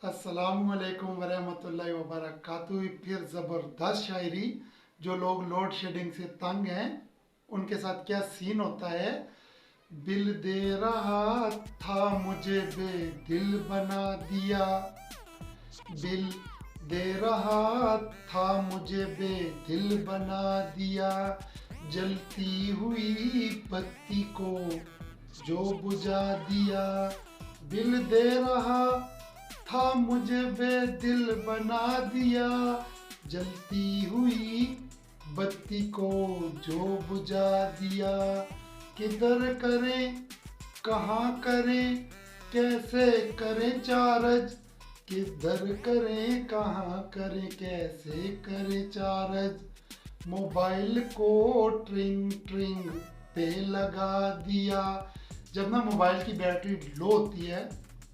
अस्सलामुअलैकुम वरहमतुल्लाहि वबरकातुहू। फिर ज़बरदस्त शायरी। जो लोग लोड शेडिंग से तंग हैं उनके साथ क्या सीन होता है। बिल दे रहा था मुझे बेदिल बना दिया। बिल दे रहा था मुझे बेदिल बना दिया। जलती हुई बत्ती को जो बुझा दिया। बिल दे रहा था मुझे बेदिल बना दिया। जलती हुई बत्ती को जो बुझा दिया। किधर करें कहाँ करें कैसे करें चार्ज। किधर करें कहाँ करें कैसे करें चार्ज। मोबाइल को ट्रिंग ट्रिंग पे लगा दिया। जब ना मोबाइल की बैटरी लो होती है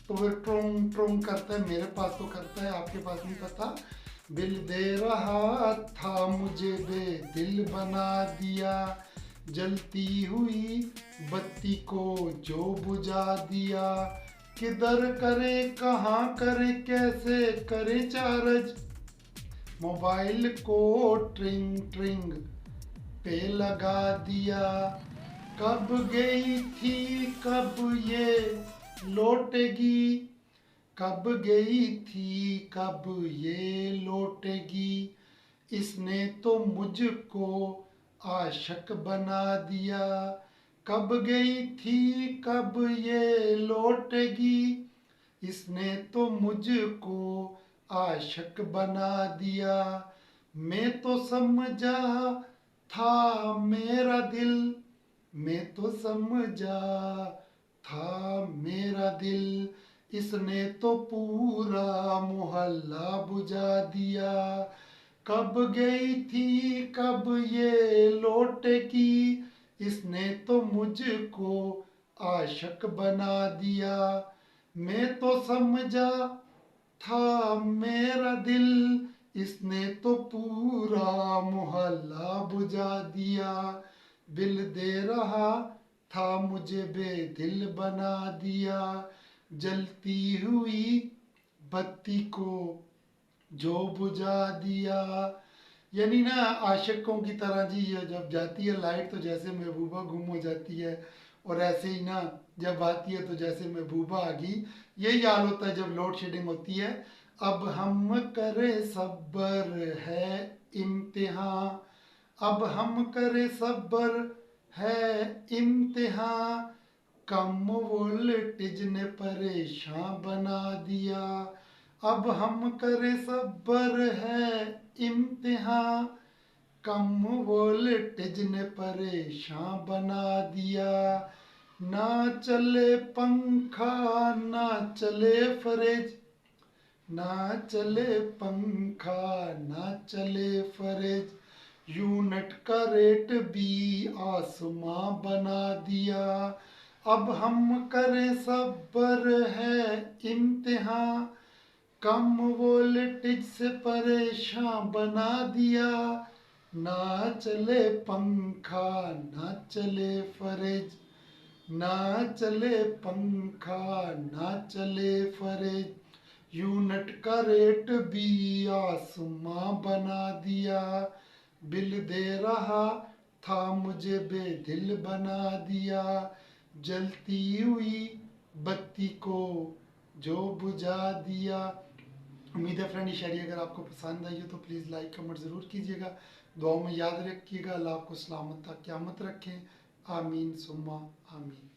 तो वो ट्रोंग ट्रोंग करता है। मेरे पास तो करता है, आपके पास नहीं पता। बिल दे रहा था मुझे बेदिल बना दिया। जलती हुई बत्ती को जो बुझा दिया। किधर करे कहाँ करे कैसे करे चार्ज। मोबाइल को ट्रिंग ट्रिंग पे लगा दिया। कब गई थी कब ये लौटेगी। कब गई थी कब ये लौटेगी। इसने तो मुझको आशिक बना दिया। कब गई थी कब ये लौटेगी। इसने तो मुझको आशिक बना दिया। मैं तो समझा था मेरा दिल। मैं तो समझा था मेरा दिल। इसने तो पूरा मोहल्ला बुझा दिया। कब गई थी कब ये लौटेगी। इसने तो मुझको आशिक बना दिया। मैं तो समझा था मेरा दिल। इसने तो पूरा मोहल्ला बुझा दिया। बिल दे रहा था मुझे बेदिल बना दिया। जलती हुई बत्ती को जो बुझा दिया। यानी ना आशिकों की तरह जी, ये जब जाती है लाइट तो जैसे महबूबा गुम हो जाती है, और ऐसे ही ना जब आती है तो जैसे महबूबा आ गई। यही हाल होता है जब लोड शेडिंग होती है। अब हम करे सब्र है इम्तिहान। अब हम करे सब्र है इम्तिहान। कम वोल्टेज ने परेशान बना दिया। अब हम करे सब्र है इम्तिहान। कम वोल्टेज ने परेशान बना दिया। ना चले पंखा ना चले फ्रिज। ना चले पंखा ना चले फ्रिज। यूनिट का रेट भी आसमां बना दिया। अब हम करें सब्र है इम्तिहान। कम वोल्टेज से परेशान बना दिया। ना चले पंखा ना चले फ्रिज। ना चले पंखा ना चले फ्रिज। यूनिट का रेट भी आसमां बना दिया। बिल दे रहा था मुझे बेदिल बना दिया। जलती हुई बत्ती को जो बुझा दिया। उम्मीद है फ्रेंड ये शायरी अगर आपको पसंद आई हो तो प्लीज़ लाइक कमेंट ज़रूर कीजिएगा। दुआओं में याद रखिएगा। अल्लाह आपको सलामत तक क़यामत रखें। आमीन सुम्मा आमीन।